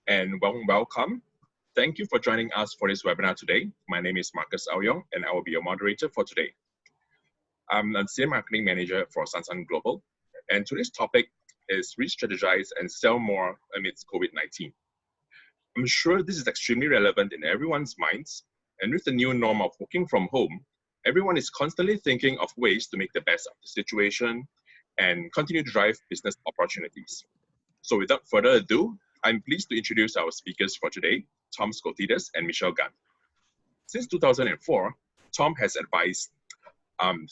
and welcome. Thank you for joining us for this webinar today. My name is Marcus Aoyong, and I will be your moderator for today. I'm a Senior Marketing Manager for Sansan Global, and today's topic is Restrategise and Sell More Amidst COVID-19. I'm sure this is extremely relevant in everyone's minds, and with the new norm of working from home, everyone is constantly thinking of ways to make the best of the situation and continue to drive business opportunities. So without further ado, I'm pleased to introduce our speakers for today, Tom Scotides and Michelle Gunn. Since 2004, Tom has advised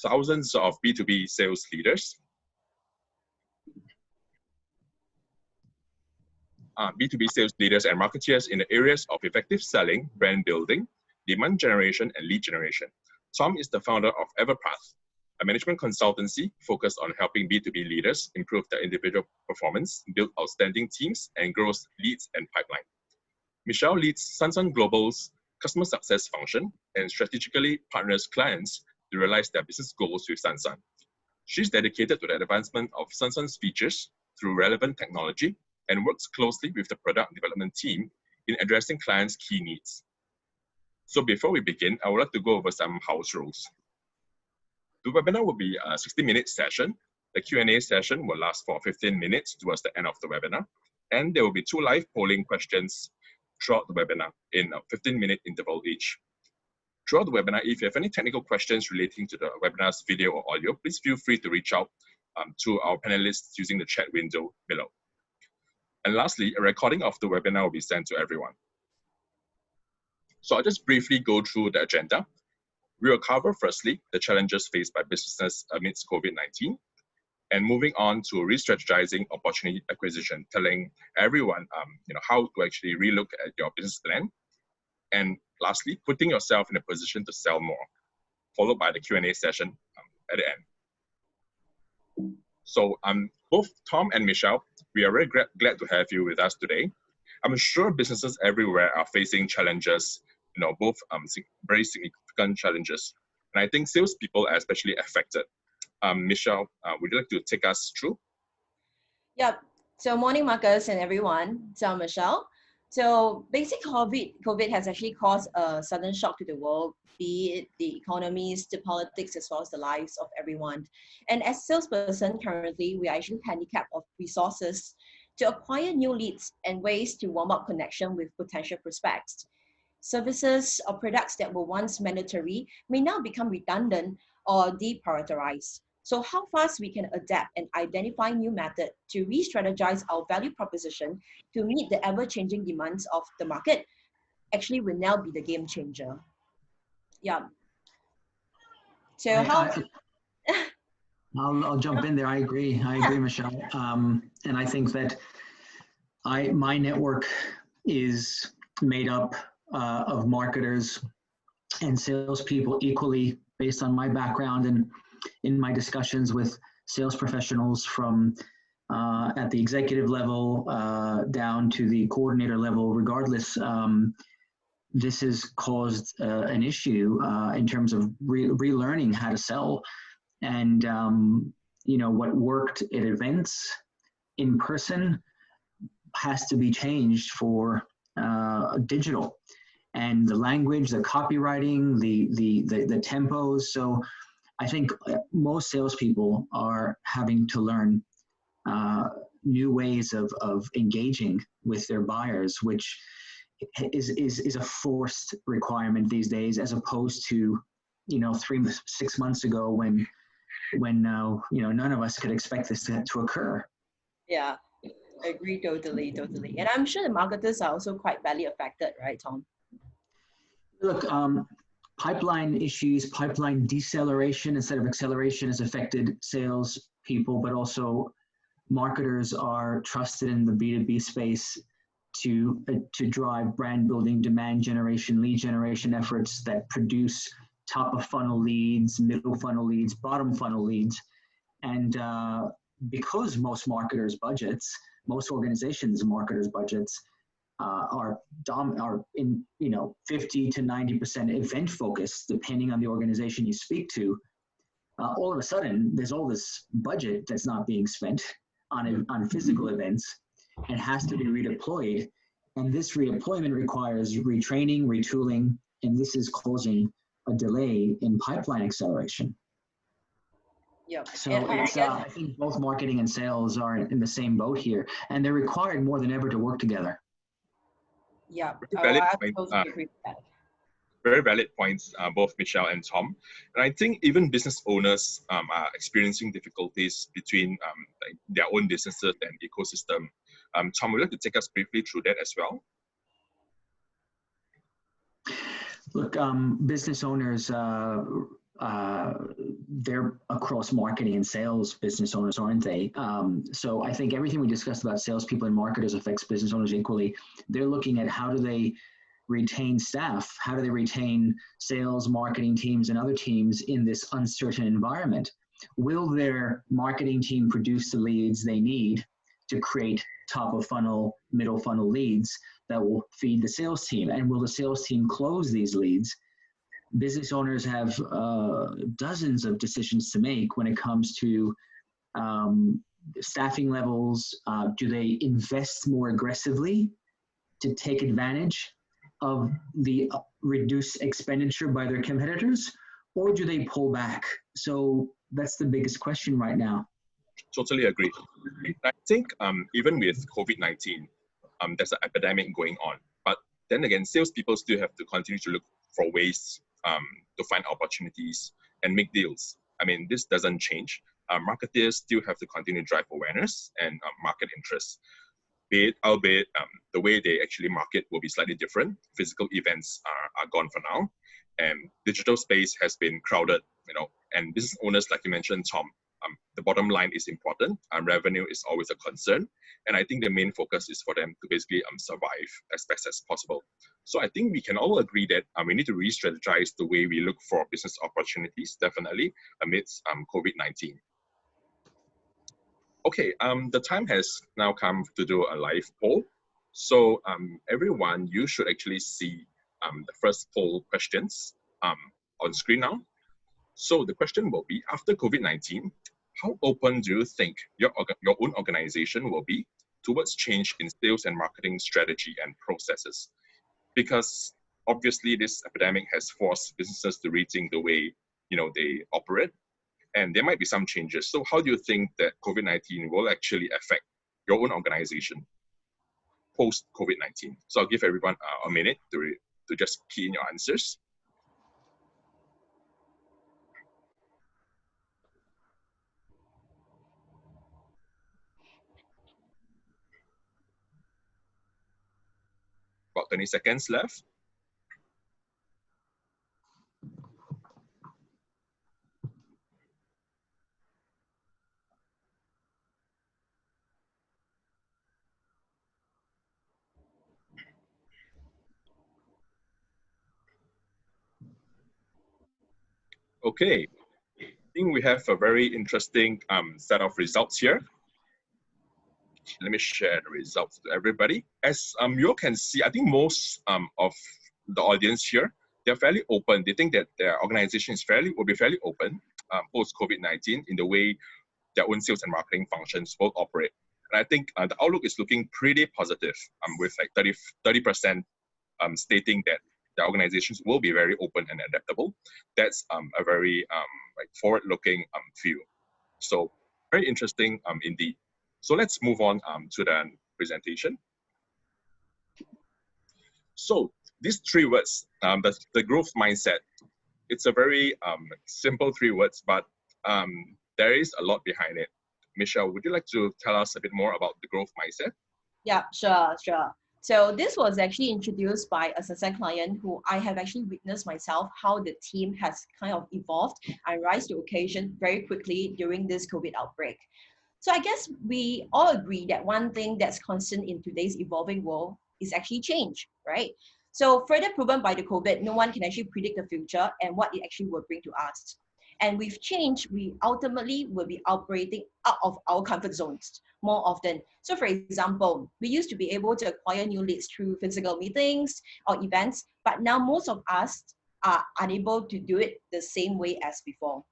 thousands of B2B sales leaders, and marketeers in the areas of effective selling, brand building, demand generation, and lead generation. Tom is the founder of Everpath, a management consultancy focused on helping B2B leaders improve their individual performance, build outstanding teams, and grow leads and pipeline. Michelle leads Sansan Global's customer success function and strategically partners clients to realize their business goals with Sansan. She's dedicated to the advancement of Sansan's features through relevant technology and works closely with the product development team in addressing clients' key needs. So before we begin, I would like to go over some house rules. The webinar will be a 60-minute session. The Q&A session will last for 15 minutes towards the end of the webinar. And there will be 2 live polling questions throughout the webinar in a 15-minute interval each. Throughout the webinar, if you have any technical questions relating to the webinar's video or audio, please feel free to reach out to our panelists using the chat window below. And lastly, a recording of the webinar will be sent to everyone. So I'll just briefly go through the agenda. We will cover, firstly, the challenges faced by businesses amidst COVID-19, and moving on to re-strategizing opportunity acquisition, telling everyone how to actually relook at your business plan. And lastly, putting yourself in a position to sell more, followed by the Q&A session at the end. So both Tom and Michelle, we are very glad to have you with us today. I'm sure businesses everywhere are facing challenges, both very significant challenges. And I think salespeople are especially affected. Michelle, would you like to take us through? Yeah. So morning, Marcus and everyone. So I'm Michelle. So basically, COVID has actually caused a sudden shock to the world, be it the economies, the politics, as well as the lives of everyone. And as salesperson, currently, we are actually handicapped of resources to acquire new leads and ways to warm up connection with potential prospects. Services or products that were once mandatory may now become redundant or deprioritized. So how fast we can adapt and identify new methods to re-strategize our value proposition to meet the ever-changing demands of the market actually will now be the game changer. Yeah. So I'll jump in there. I agree, Michelle. And I think that my network is made up of marketers and salespeople equally, based on my background and in my discussions with sales professionals from at the executive level down to the coordinator level. Regardless, this has caused an issue in terms of relearning how to sell, and what worked at events in person has to be changed for digital, and the language, the copywriting, the tempos. So I think most salespeople are having to learn new ways of engaging with their buyers, which is a forced requirement these days, as opposed to 3-6 months ago when none of us could expect this to occur. Yeah, I agree totally. And I'm sure the marketers are also quite badly affected, right, Tom? Look, pipeline issues, pipeline deceleration instead of acceleration has affected sales people, but also marketers are trusted in the B2B space to drive brand building, demand generation, lead generation efforts that produce top of funnel leads, middle funnel leads, bottom funnel leads. And because most organizations' marketers' budgets are in 50 to 90% event focused, depending on the organization you speak to. All of a sudden, there's all this budget that's not being spent on physical events and has to be redeployed And this redeployment requires retraining, retooling, and this is causing a delay in pipeline acceleration. Yeah. So it's, I think both marketing and sales are in the same boat here, and they're required more than ever to work together. Yeah, Very valid I point, totally agree with that. very valid points, both Michelle and Tom. And I think even business owners are experiencing difficulties between like their own businesses and ecosystem. Tom, would you like to take us briefly through that as well? Look, business owners, they're across marketing and sales business owners, aren't they? So I think everything we discussed about salespeople and marketers affects business owners equally. They're looking at how do they retain staff? How do they retain sales, marketing teams, and other teams in this uncertain environment? Will their marketing team produce the leads they need to create top of funnel, middle funnel leads that will feed the sales team? And will the sales team close these leads? Business owners have dozens of decisions to make when it comes to staffing levels. Do they invest more aggressively to take advantage of the reduced expenditure by their competitors, or do they pull back? So that's the biggest question right now. Totally agree. I think even with COVID-19, there's an epidemic going on. But then again, salespeople still have to continue to look for ways to find opportunities and make deals. I mean, this doesn't change. Marketers still have to continue to drive awareness and market interest. Albeit the way they actually market will be slightly different. Physical events are gone for now, and digital space has been crowded, and business owners, like you mentioned, Tom, the bottom line is important. Revenue is always a concern, and I think the main focus is for them to basically survive as best as possible. So I think we can all agree that we need to re-strategize the way we look for business opportunities, definitely amidst COVID-19. Okay, the time has now come to do a live poll. So everyone, you should actually see the first poll questions on screen now. So the question will be, after COVID-19, how open do you think your own organization will be towards change in sales and marketing strategy and processes? Because obviously this epidemic has forced businesses to rethink the way they operate. And there might be some changes. So how do you think that COVID-19 will actually affect your own organization post-COVID-19? So I'll give everyone a minute to just key in your answers. About 20 seconds left. Okay, I think we have a very interesting set of results here. Let me share the results to everybody. As you can see, I think most of the audience here, they're fairly open. They think that their organization will be fairly open post-COVID-19 in the way their own sales and marketing functions will operate. And I think the outlook is looking pretty positive, with like 30% stating that the organizations will be very open and adaptable. That's a very forward-looking view. So very interesting indeed. So let's move on to the presentation. So these three words, the growth mindset, it's a very simple three words, but there is a lot behind it. Michelle, would you like to tell us a bit more about the growth mindset? Yeah, sure. So this was actually introduced by a Sansan client who I have actually witnessed myself how the team has kind of evolved and rise to occasion very quickly during this COVID outbreak. So I guess we all agree that one thing that's constant in today's evolving world is actually change, right? So further proven by the COVID, no one can actually predict the future and what it actually will bring to us. And with change, we ultimately will be operating out of our comfort zones more often. So for example, we used to be able to acquire new leads through physical meetings or events, but now most of us are unable to do it the same way as before.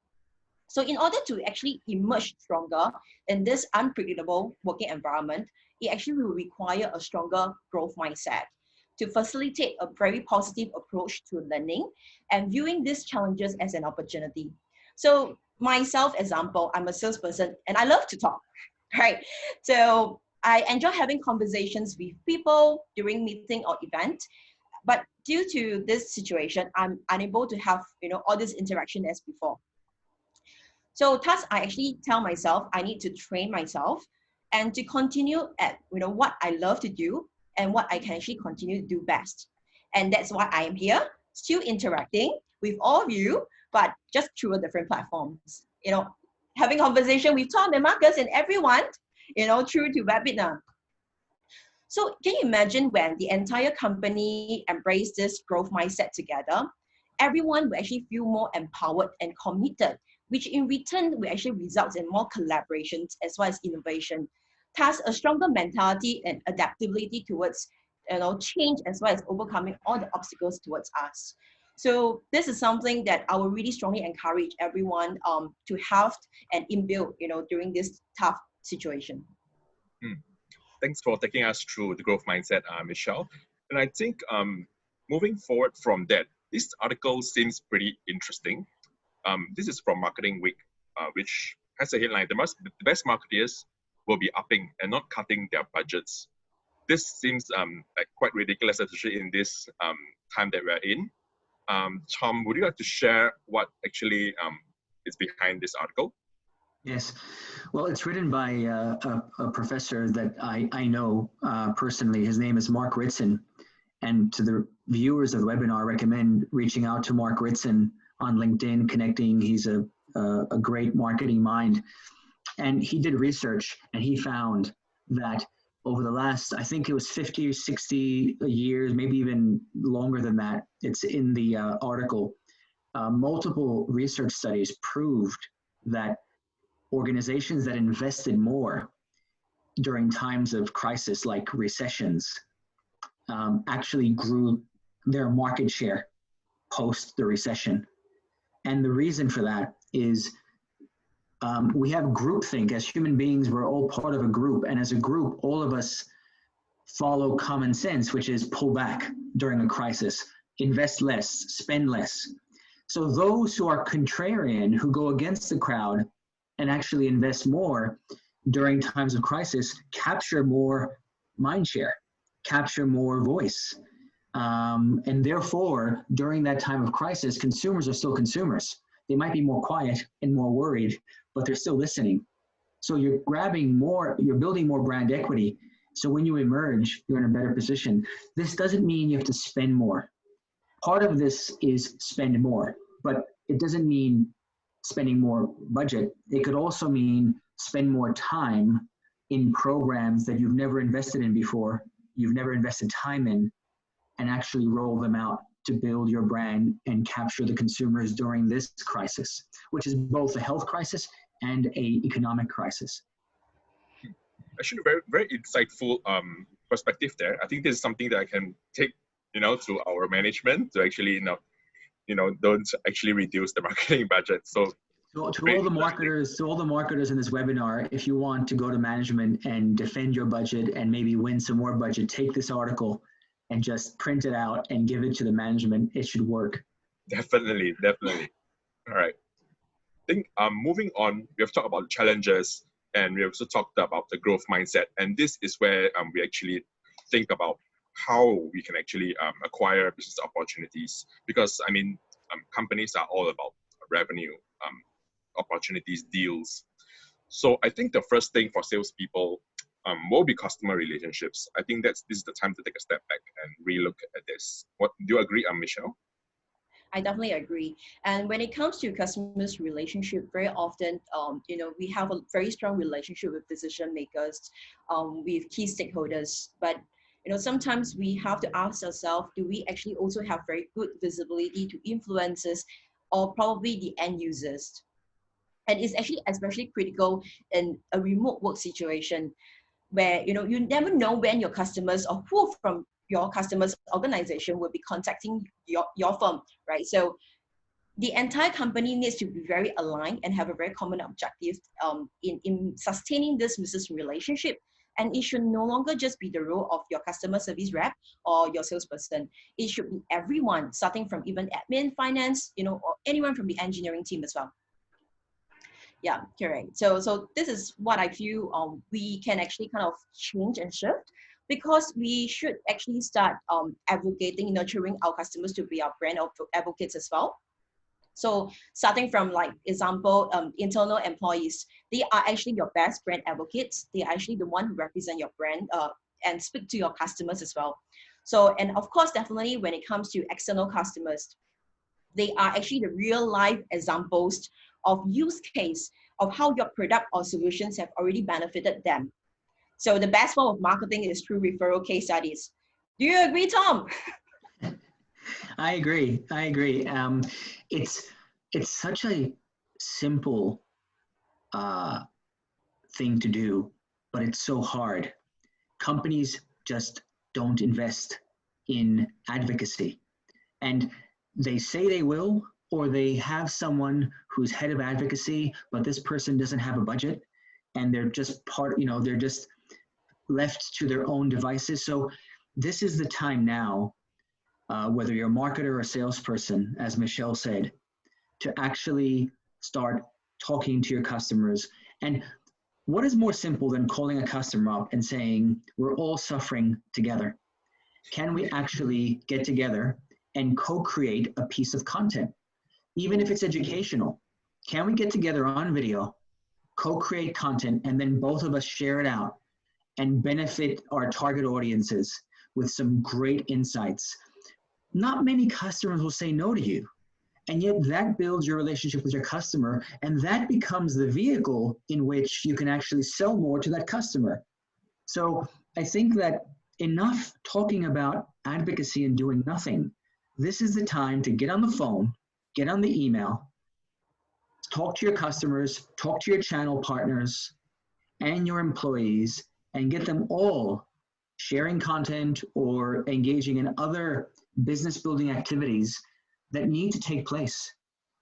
So in order to actually emerge stronger in this unpredictable working environment, it actually will require a stronger growth mindset to facilitate a very positive approach to learning and viewing these challenges as an opportunity. So myself, example, I'm a salesperson and I love to talk, right? So I enjoy having conversations with people during meeting or event, but due to this situation, I'm unable to have, all this interaction as before. So thus, I actually tell myself I need to train myself and to continue at what I love to do and what I can actually continue to do best. And that's why I am here, still interacting with all of you, but just through a different platforms. Having conversation with Tom and Marcus and everyone, through to webinar. So can you imagine when the entire company embrace this growth mindset together, everyone will actually feel more empowered and committed, which in return will actually result in more collaborations as well as innovation. Thus, a stronger mentality and adaptability towards change as well as overcoming all the obstacles towards us. So this is something that I will really strongly encourage everyone to have and inbuild, during this tough situation. Thanks for taking us through the growth mindset, Michelle. And I think moving forward from that, this article seems pretty interesting. This is from Marketing Week, which has a headline, the best marketeers will be upping and not cutting their budgets. This seems like quite ridiculous, especially in this time that we're in. Tom, would you like to share what actually is behind this article? Yes. Well, it's written by a professor that I know personally. His name is Mark Ritson. And to the viewers of the webinar, I recommend reaching out to Mark Ritson on LinkedIn, connecting. He's a great marketing mind. And he did research and he found that over the last, I think it was 50 or 60 years, maybe even longer than that, it's in the article, multiple research studies proved that organizations that invested more during times of crisis like recessions actually grew their market share post the recession. And the reason for that is we have groupthink. As human beings, we're all part of a group. And as a group, all of us follow common sense, which is pull back during a crisis, invest less, spend less. So those who are contrarian, who go against the crowd and actually invest more during times of crisis, capture more mind share, capture more voice. And therefore, during that time of crisis, consumers are still consumers. They might be more quiet and more worried, but they're still listening. So you're grabbing more, you're building more brand equity. So when you emerge, you're in a better position. This doesn't mean you have to spend more. Part of this is spend more, but it doesn't mean spending more budget. It could also mean spend more time in programs that you've never invested in before, you've never invested time in, and actually roll them out to build your brand and capture the consumers during this crisis, which is both a health crisis and an economic crisis. Actually, very, very insightful perspective there. I think this is something that I can take, to our management to actually, don't actually reduce the marketing budget. So to all the marketers in this webinar, if you want to go to management and defend your budget and maybe win some more budget, take this article and just print it out and give it to the management. It should work. Definitely. All right. I think moving on, we have talked about challenges and we also talked about the growth mindset. And this is where we actually think about how we can actually acquire business opportunities. Because, companies are all about revenue, opportunities, deals. So I think the first thing for salespeople will be customer relationships. I think this is the time to take a step back and relook at this. What do you agree, Michelle? I definitely agree. And when it comes to customers' relationship, very often, we have a very strong relationship with decision makers, with key stakeholders. But sometimes we have to ask ourselves: do we actually also have very good visibility to influencers, or probably the end users? And it's actually especially critical in a remote work situation, where you never know when your customers or who from your customers' organization will be contacting your firm, right? So the entire company needs to be very aligned and have a very common objective in sustaining this business relationship, And it should no longer just be the role of your customer service rep or your salesperson. It should be everyone, starting from even admin, finance, you know, or anyone from the engineering team as well. Yeah, correct. So this is what I feel we can actually kind of change and shift, because we should actually start advocating, nurturing our customers to be our brand advocates as well. So starting from, like, example, internal employees, they are actually your best brand advocates. They are actually the one who represent your brand and speak to your customers as well. So, and of course, definitely when it comes to external customers, they are actually the real life examples of use case of how your product or solutions have already benefited them. So the best form of marketing is through referral case studies. Do you agree, Tom? I agree. It's such a simple thing to do, but it's so hard. Companies just don't invest in advocacy, and they say they will, or they have someone who's head of advocacy, but this person doesn't have a budget, and they're just they're just left to their own devices. So this is the time now, whether you're a marketer or a salesperson, as Michelle said, to actually start talking to your customers. And what is more simple than calling a customer up and saying, we're all suffering together? Can we actually get together and co-create a piece of content, even if it's educational? Can we get together on video, co-create content, and then both of us share it out and benefit our target audiences with some great insights? Not many customers will say no to you. And yet that builds your relationship with your customer, and that becomes the vehicle in which you can actually sell more to that customer. So I think that enough talking about advocacy and doing nothing. This is the time to get on the phone, get on the email, talk to your customers, talk to your channel partners and your employees, and get them all sharing content or engaging in other business building activities that need to take place.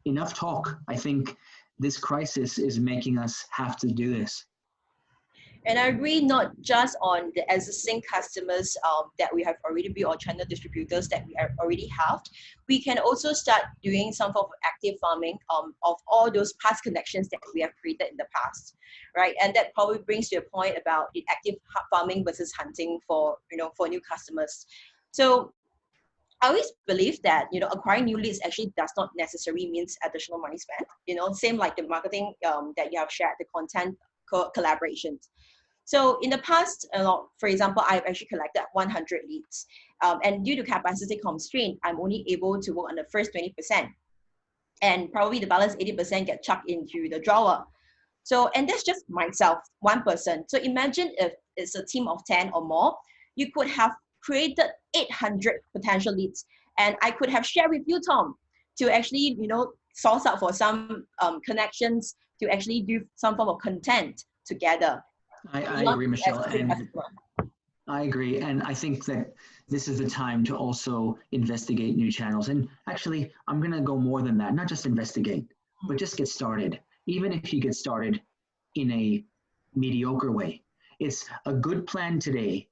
Enough talk. I think this crisis is making us have to do this. And I agree, not just on the existing customers that we have already built, or channel distributors that we already have. We can also start doing some form of active farming of all those past connections that we have created in the past, right? And that probably brings to a point about the active farming versus hunting for new customers. So I always believe that acquiring new leads actually does not necessarily means additional money spent. Same like the marketing that you have shared, the content collaborations. So in the past, for example, I've actually collected 100 leads, and due to capacity constraint, I'm only able to work on the first 20%, and probably the balance 80% get chucked into the drawer. So, and that's just myself, one person. So imagine if it's a team of 10 or more, you could have created 800 potential leads, and I could have shared with you, Tom, to actually source out for some connections to actually do some form of content together. I agree, Michelle, and I agree, and I think that this is the time to also investigate new channels. And actually, I'm going to go more than that, not just investigate, but just get started. Even if you get started in a mediocre way, it's a good plan today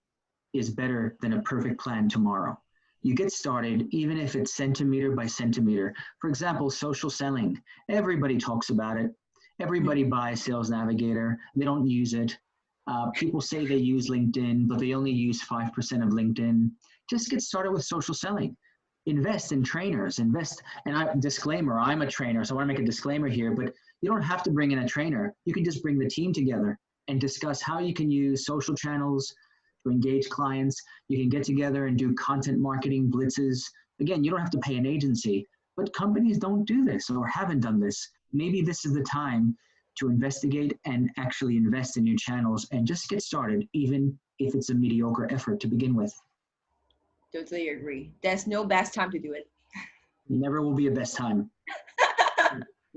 is better than a perfect plan tomorrow. You get started, even if it's centimeter by centimeter. For example, social selling. Everybody talks about it. Everybody buys Sales Navigator. They don't use it. People say they use LinkedIn, but they only use 5% of LinkedIn. Just get started with social selling. Invest in trainers. Disclaimer, I'm a trainer, so I want to make a disclaimer here, but you don't have to bring in a trainer. You can just bring the team together and discuss how you can use social channels to engage clients. You can get together and do content marketing blitzes. Again, you don't have to pay an agency, but companies don't do this or haven't done this. Maybe this is the time to investigate and actually invest in new channels and just get started, even if it's a mediocre effort to begin with. Totally agree. There's no best time to do it. Never will be a best time.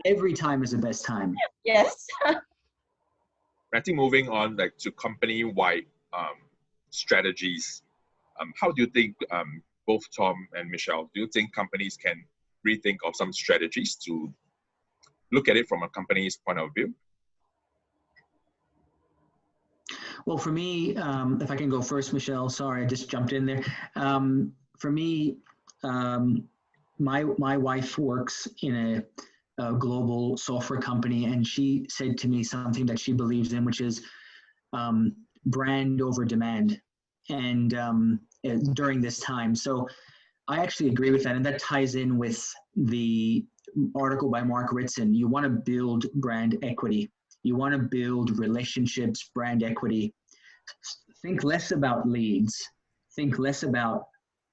Every time is a best time. Yes. I think moving on to company-wide strategies, how do you think, both Tom and Michelle, do you think companies can rethink of some strategies to look at it from a company's point of view? Well, for me, if I can go first, Michelle, sorry, I just jumped in there. For me, my wife works in a global software company, and she said to me something that she believes in, which is brand over demand, and during this time. So I actually agree with that, and that ties in with the article by Mark Ritson. You want to build brand equity. You want to build relationships, brand equity. Think less about leads. Think less about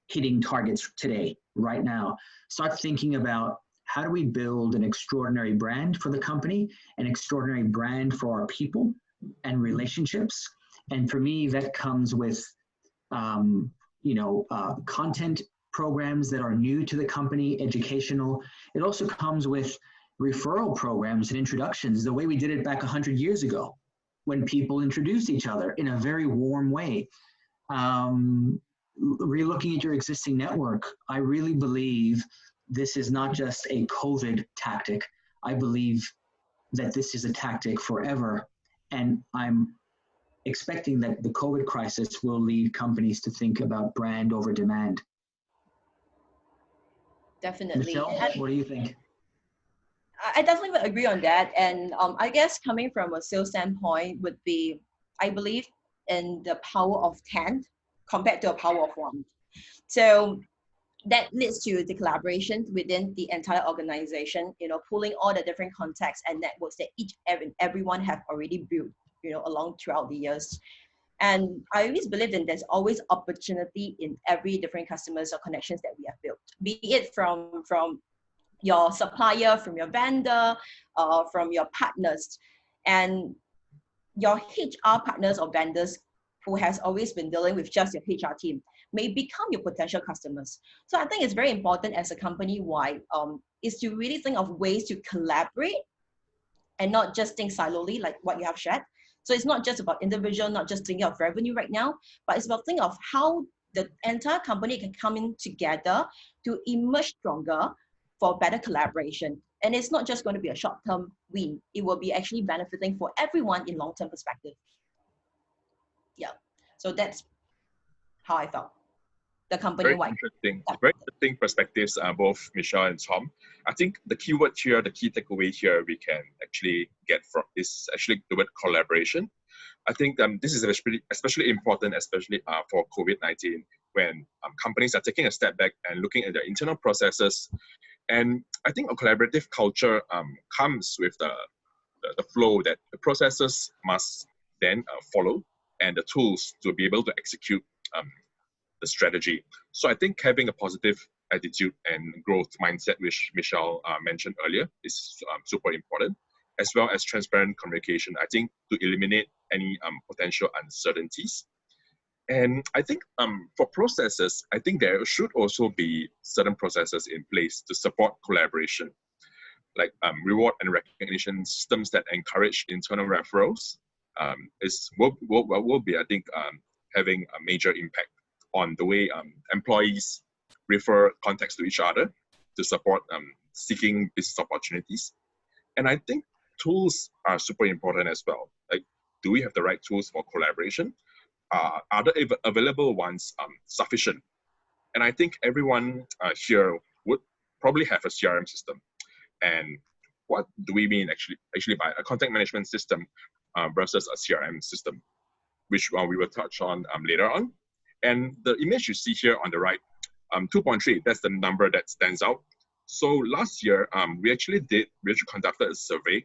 hitting targets today, right now. Start thinking about how do we build an extraordinary brand for the company, an extraordinary brand for our people and relationships. And for me, that comes with content programs that are new to the company, educational. It also comes with referral programs and introductions, the way we did it back 100 years ago, when people introduced each other in a very warm way. Relooking at your existing network, I really believe this is not just a COVID tactic. I believe that this is a tactic forever. And I'm expecting that the COVID crisis will lead companies to think about brand over demand. Definitely. Michelle, what do you think? I definitely would agree on that. And I guess coming from a sales standpoint would be, I believe in the power of 10 compared to a power of 1. So that leads to the collaboration within the entire organization, pulling all the different contacts and networks that everyone have already built, along throughout the years. And I always believe in there's always opportunity in every different customers or connections that we have built, be it from your supplier, from your vendor, from your partners. And your HR partners or vendors who has always been dealing with just your HR team may become your potential customers. So I think it's very important as a company-wide is to really think of ways to collaborate and not just think silently like what you have shared. So it's not just about individual, not just thinking of revenue right now, but it's about thinking of how the entire company can come in together to emerge stronger for better collaboration. And it's not just going to be a short-term win. It will be actually benefiting for everyone in long-term perspective. Yeah. So that's how I felt. The company-wide. Very interesting perspectives, both Michelle and Tom. I think the key word here, the key takeaway here we can actually get from is actually the word collaboration. I think this is especially important, especially for COVID-19, when companies are taking a step back and looking at their internal processes. And I think a collaborative culture comes with the flow that the processes must then follow and the tools to be able to execute the strategy. So I think having a positive attitude and growth mindset, which Michelle mentioned earlier, is super important, as well as transparent communication, I think, to eliminate any potential uncertainties. And I think for processes, I think there should also be certain processes in place to support collaboration, like reward and recognition systems that encourage internal referrals will be, I think, having a major impact on the way employees refer contacts to each other to support seeking business opportunities. And I think tools are super important as well. Like, do we have the right tools for collaboration? Are the available ones sufficient? And I think everyone here would probably have a CRM system. And what do we mean actually by a contact management system versus a CRM system, which we will touch on later on. And the image you see here on the right, 2.3, that's the number that stands out. So last year, we actually conducted a survey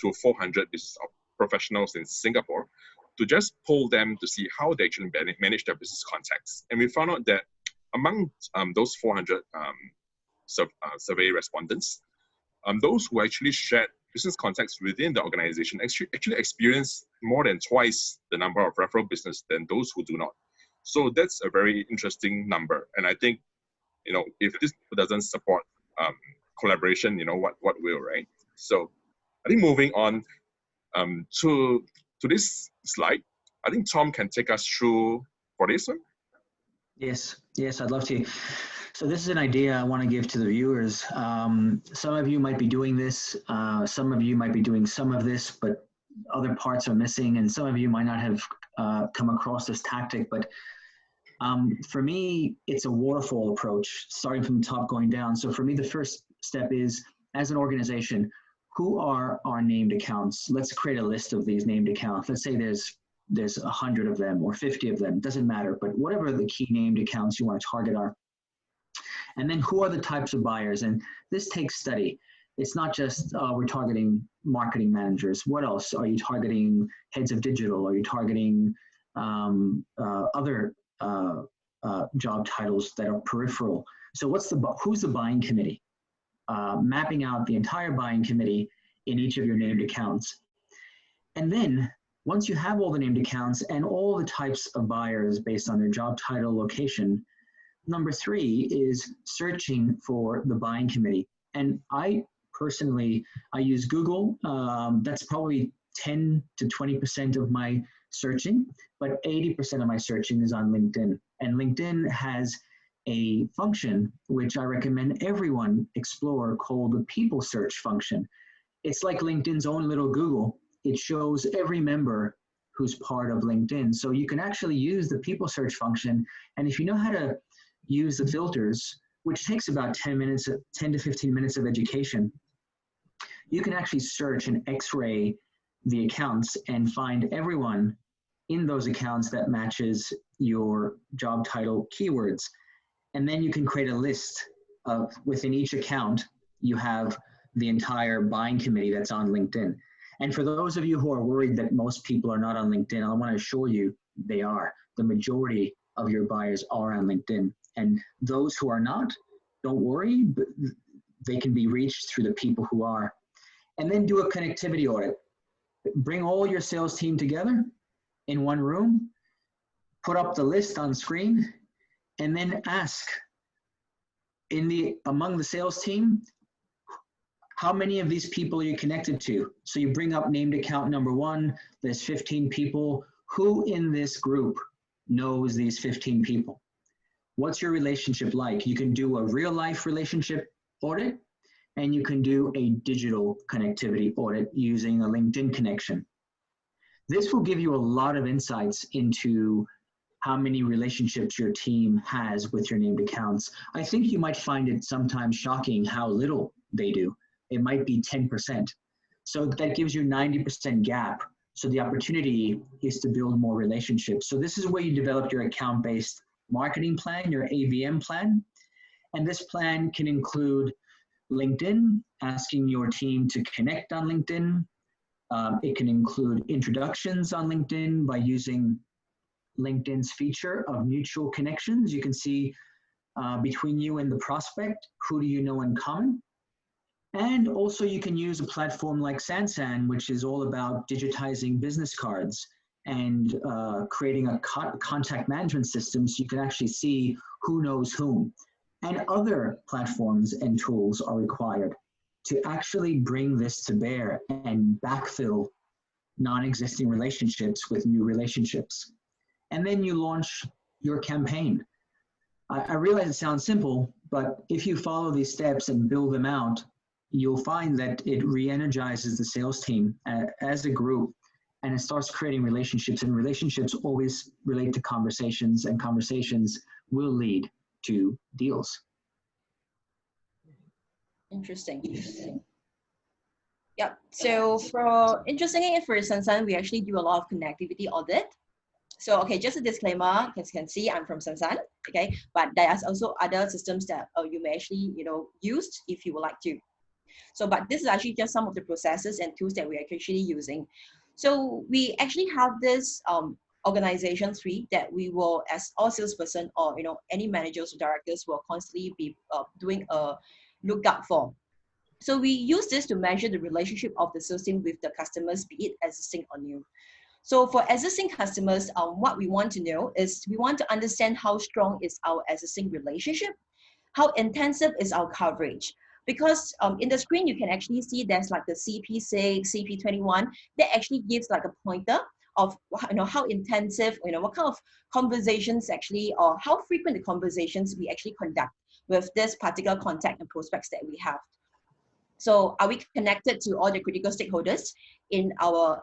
to 400 business professionals in Singapore to just poll them to see how they actually manage their business contacts. And we found out that among those 400 survey respondents, those who actually shared business contacts within the organization actually experienced more than twice the number of referral business than those who do not. So that's a very interesting number. And I think, if this doesn't support collaboration, what will, right? So I think moving on to this slide, I think Tom can take us through for this one. Yes, I'd love to. So this is an idea I want to give to the viewers. Some of you might be doing this. Some of you might be doing some of this, but other parts are missing. And some of you might not have come across this tactic, but for me, it's a waterfall approach, starting from the top going down. So for me, the first step is, as an organization, who are our named accounts? Let's create a list of these named accounts. Let's say there's 100 of them or 50 of them, doesn't matter, but whatever the key named accounts you want to target are. And then who are the types of buyers? And this takes study. It's not just we're targeting marketing managers. What else? Are you targeting heads of digital? Are you targeting other job titles that are peripheral? So who's the buying committee? Mapping out the entire buying committee in each of your named accounts. And then once you have all the named accounts and all the types of buyers based on their job title, location, number 3 is searching for the buying committee. And I personally use Google. That's probably 10 to 20% of my searching, but 80% of my searching is on LinkedIn. And LinkedIn has a function which I recommend everyone explore called the people search function. It's like LinkedIn's own little Google. It shows every member who's part of LinkedIn. So you can actually use the people search function. And if you know how to use the filters, which takes about 10 to 15 minutes of education, you can actually search and X-ray the accounts and find everyone in those accounts that matches your job title keywords. And then you can create a list of, within each account, you have the entire buying committee that's on LinkedIn. And for those of you who are worried that most people are not on LinkedIn, I want to assure you they are. The majority of your buyers are on LinkedIn. And those who are not, don't worry, but they can be reached through the people who are. And then do a connectivity audit. Bring all your sales team together in one room, put up the list on screen, and then ask among the sales team, how many of these people are you connected to? So you bring up named account number 1, there's 15 people. Who in this group knows these 15 people? What's your relationship like? You can do a real life relationship audit, and you can do a digital connectivity audit using a LinkedIn connection. This will give you a lot of insights into how many relationships your team has with your named accounts. I think you might find it sometimes shocking how little they do. It might be 10%. So that gives you 90% gap. So the opportunity is to build more relationships. So this is where you develop your account-based marketing plan, your AVM plan. And this plan can include LinkedIn, asking your team to connect on LinkedIn. It can include introductions on LinkedIn by using LinkedIn's feature of mutual connections. You can see between you and the prospect, who do you know in common? And also you can use a platform like Sansan, which is all about digitizing business cards and creating a contact management system so you can actually see who knows whom. And other platforms and tools are required to actually bring this to bear and backfill non-existing relationships with new relationships. And then you launch your campaign. I realize it sounds simple, but if you follow these steps and build them out, you'll find that it re-energizes the sales team as a group, and it starts creating relationships, and relationships always relate to conversations, and conversations will lead to deals. Interesting. Yep. So for Sansan, we actually do a lot of connectivity audit. So, okay, just a disclaimer, as you can see, I'm from Sansan, okay? But there are also other systems that you may actually, use if you would like to. So, but this is actually just some of the processes and tools that we are actually using. So we actually have this organization suite that we will, as all salesperson or, any managers or directors will constantly be doing a lookup for. So we use this to measure the relationship of the sales team with the customers, be it existing or new. So for existing customers, what we want to know is we want to understand how strong is our existing relationship, how intensive is our coverage. Because in the screen, you can actually see there's like the CP6, CP21, that actually gives like a pointer of how intensive, what kind of conversations actually, or how frequent the conversations we actually conduct with this particular contact and prospects that we have. So are we connected to all the critical stakeholders in our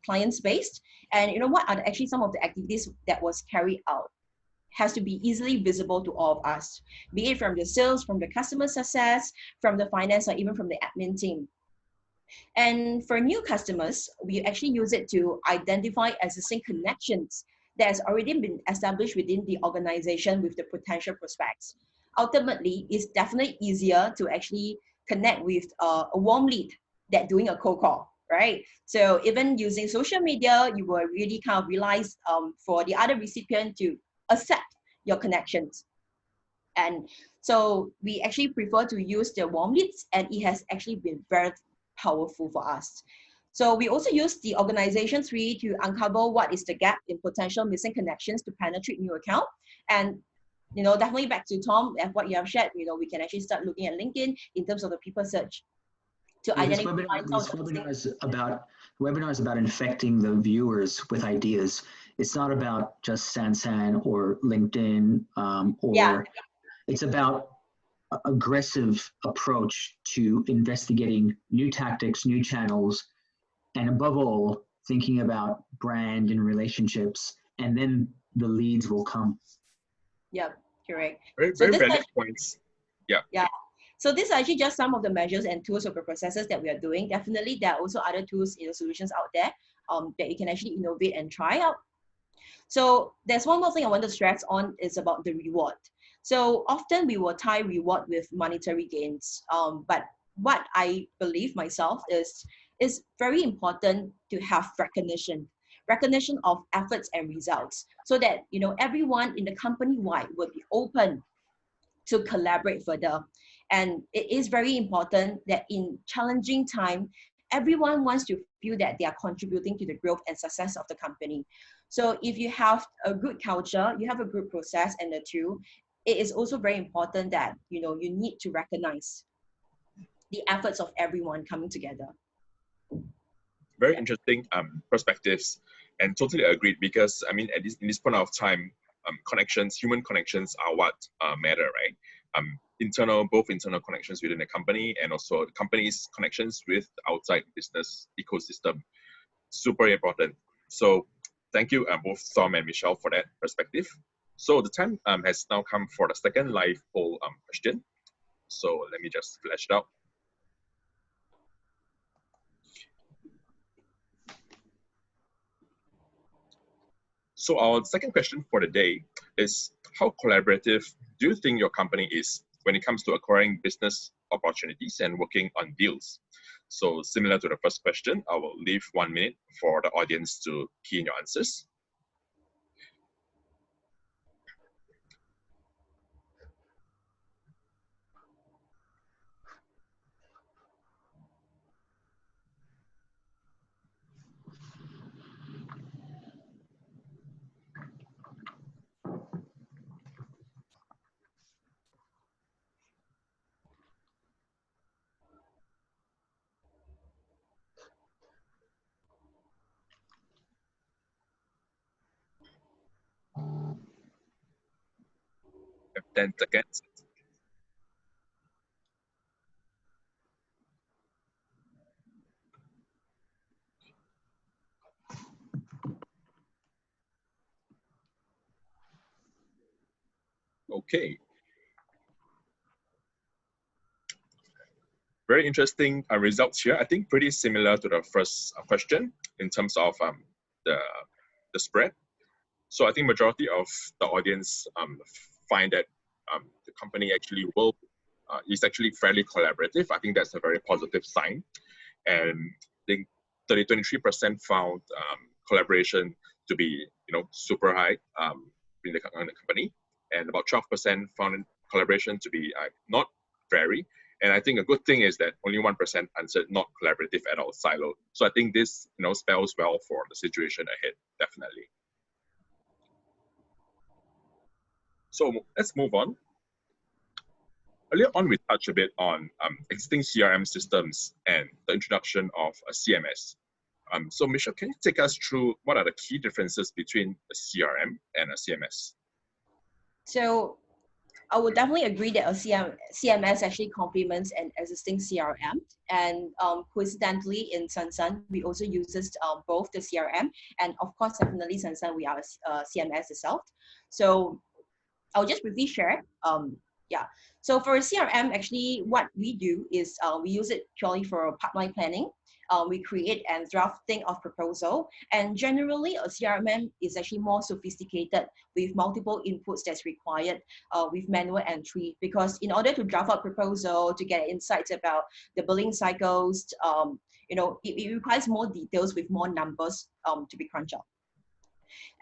client space? And what are actually some of the activities that was carried out? Has to be easily visible to all of us, be it from the sales, from the customer success, from the finance, or even from the admin team. And for new customers, we actually use it to identify existing connections that has already been established within the organization with the potential prospects. Ultimately, it's definitely easier to actually connect with a warm lead than doing a cold call, right? So even using social media, you will really kind of realize for the other recipient to accept your connections. And so we actually prefer to use the warm leads, and it has actually been very powerful for us. So we also use the organization tree to uncover what is the gap in potential missing connections to penetrate new account. And definitely back to Tom and what you have shared, we can actually start looking at LinkedIn in terms of the people search to identify. This webinar is about infecting the viewers with ideas. It's not about just Sansan or LinkedIn It's about aggressive approach to investigating new tactics, new channels, and above all, thinking about brand and relationships, and then the leads will come. Yep, correct. Very valid points. Yeah. Yeah. So these are actually just some of the measures and tools of the processes that we are doing. Definitely, there are also other tools, solutions out there that you can actually innovate and try out. So there's one more thing I want to stress on is about the reward. So often we will tie reward with monetary gains. But what I believe myself is very important to have recognition of efforts and results, so that everyone in the company wide will be open to collaborate further. And it is very important that in challenging time, everyone wants to feel that they are contributing to the growth and success of the company. So if you have a good culture, you have a good process and the tool, it is also very important that you need to recognize the efforts of everyone coming together. Very interesting perspectives, and totally agreed, because I mean in this point of time, human connections are what matter, right? Both internal connections within the company and also the company's connections with outside business ecosystem, super important. So thank you both Tom and Michelle for that perspective. So the time has now come for the second live poll question. So let me just flash it out. So our second question for the day is, how collaborative do you think your company is when it comes to acquiring business opportunities and working on deals? So similar to the first question, I will leave 1 minute for the audience to key in your answers. We have 10 seconds. Okay. Very interesting results here. I think pretty similar to the first question in terms of the spread. So I think majority of the audience find that the company actually is actually fairly collaborative. I think that's a very positive sign. And I think 23% found collaboration to be super high in the company, and about 12% found collaboration to be not very. And I think a good thing is that only 1% answered not collaborative at all, siloed. So I think this spells well for the situation ahead, definitely. So let's move on. Earlier on, we touched a bit on existing CRM systems and the introduction of a CMS. So Michelle, can you take us through what are the key differences between a CRM and a CMS? So I would definitely agree that a CMS actually complements an existing CRM. And coincidentally, in Sansan, we also uses both the CRM and of course, definitely Sansan, we are CMS itself. So I'll just briefly share. Yeah. So for CRM, actually, what we do is we use it purely for pipeline planning. We create and drafting of proposal. And generally, a CRM is actually more sophisticated with multiple inputs that's required with manual entry. Because in order to draft out proposal, to get insights about the billing cycles, you know, it requires more details with more numbers to be crunched up.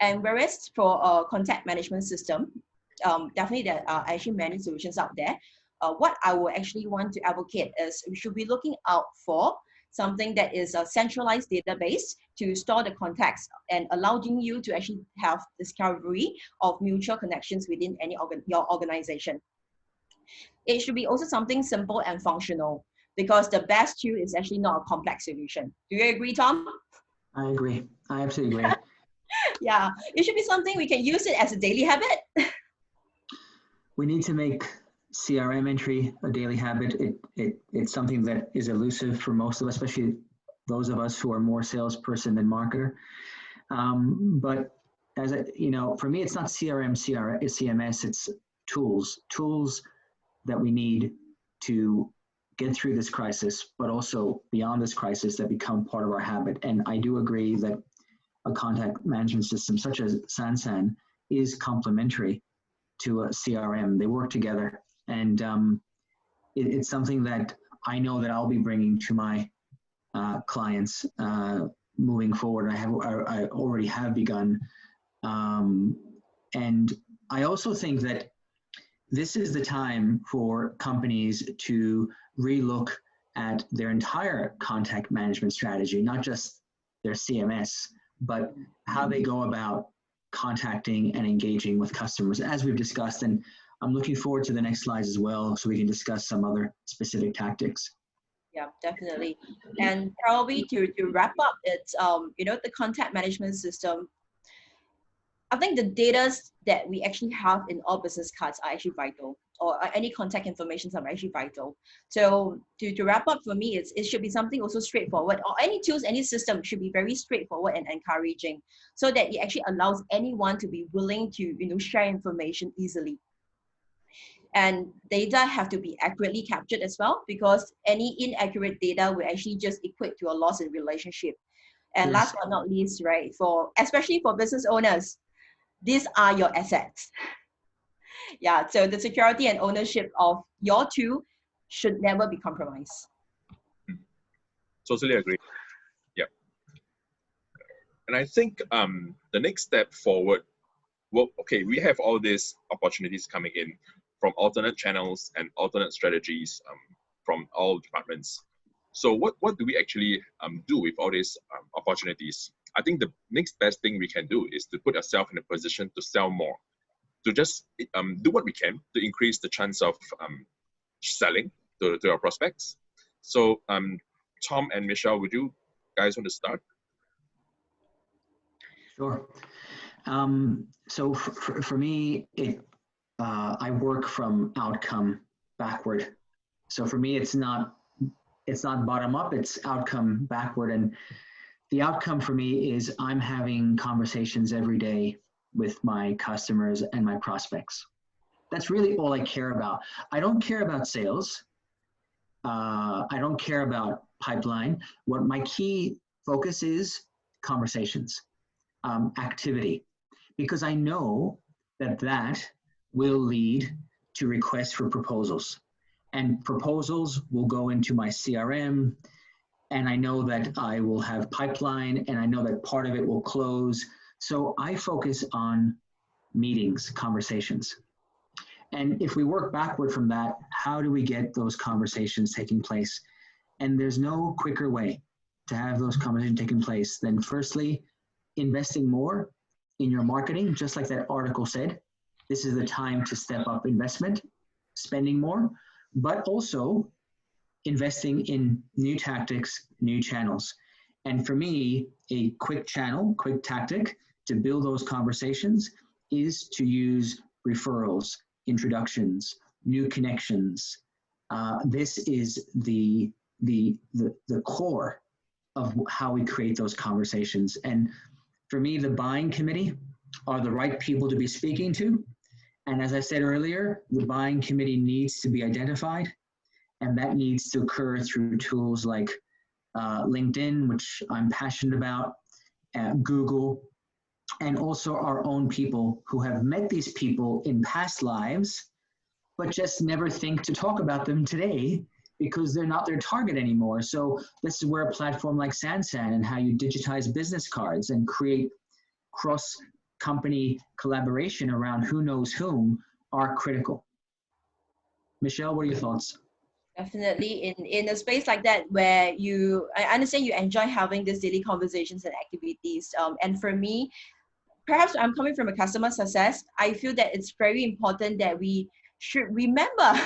And whereas for a contact management system, definitely there are actually many solutions out there. What I would actually want to advocate is we should be looking out for something that is a centralized database to store the contacts and allowing you to actually have discovery of mutual connections within your organization. It should be also something simple and functional because the best tool is actually not a complex solution. Do you agree, Tom? I agree. I absolutely agree. Yeah, it should be something we can use it as a daily habit. We need to make CRM entry a daily habit. It's something that is elusive for most of us, especially those of us who are more salesperson than marketer. But as you know, for me, it's not CRM, it's CMS. It's tools that we need to get through this crisis, but also beyond this crisis that become part of our habit. And I do agree that a contact management system such as Sansan is complementary to a CRM. They work together, and it's something that I know that I'll be bringing to my clients moving forward. I already have begun, and I also think that this is the time for companies to relook at their entire contact management strategy, not just their CMS, but how they go about contacting and engaging with customers, as we've discussed. And I'm looking forward to the next slides as well, so we can discuss some other specific tactics. Yeah, definitely. And probably to wrap up, it's you know, the contact management system. I think the data that we actually have in all business cards are actually vital, or any contact information are actually vital. So to wrap up for me, it should be something also straightforward, or any tools, any system should be very straightforward and encouraging, so that it actually allows anyone to be willing to, you know, share information easily. And data have to be accurately captured as well, because any inaccurate data will actually just equate to a loss in relationship. And Yes. last but not least, right, especially for business owners, these are your assets. Yeah, so the security and ownership of your tool should never be compromised. Totally agree. Yeah. And I think the next step forward, well, okay, we have all these opportunities coming in from alternate channels and alternate strategies from all departments. So what do we actually do with all these opportunities? I think the next best thing we can do is to put ourselves in a position to sell more, to just do what we can to increase the chance of selling to our prospects. So Tom and Michelle, would you guys want to start? Sure. So for me, I work from outcome backward. So for me, it's not bottom up, it's outcome backward. And the outcome for me is I'm having conversations every day with my customers and my prospects. That's really all I care about. I don't care about sales. I don't care about pipeline. What my key focus is, conversations, activity, because I know that will lead to requests for proposals, and proposals will go into my CRM, and I know that I will have pipeline, and I know that part of it will close. So I focus on meetings, conversations. And if we work backward from that, how do we get those conversations taking place? And there's no quicker way to have those conversations taking place than, firstly, investing more in your marketing, just like that article said. This is the time to step up investment, spending more, but also investing in new tactics, new channels. And for me, a quick tactic to build those conversations is to use referrals, introductions, new connections. This is the core of how we create those conversations. And for me, the buying committee are the right people to be speaking to. And as I said earlier, the buying committee needs to be identified, and that needs to occur through tools like LinkedIn, which I'm passionate about, Google, and also our own people who have met these people in past lives, but just never think to talk about them today because they're not their target anymore. So this is where a platform like Sansan and how you digitize business cards and create cross-company collaboration around who knows whom are critical. Michelle, what are your thoughts? Definitely in a space like that where I understand you enjoy having these daily conversations and activities. And for me, perhaps I'm coming from a customer success, I feel that it's very important that we should remember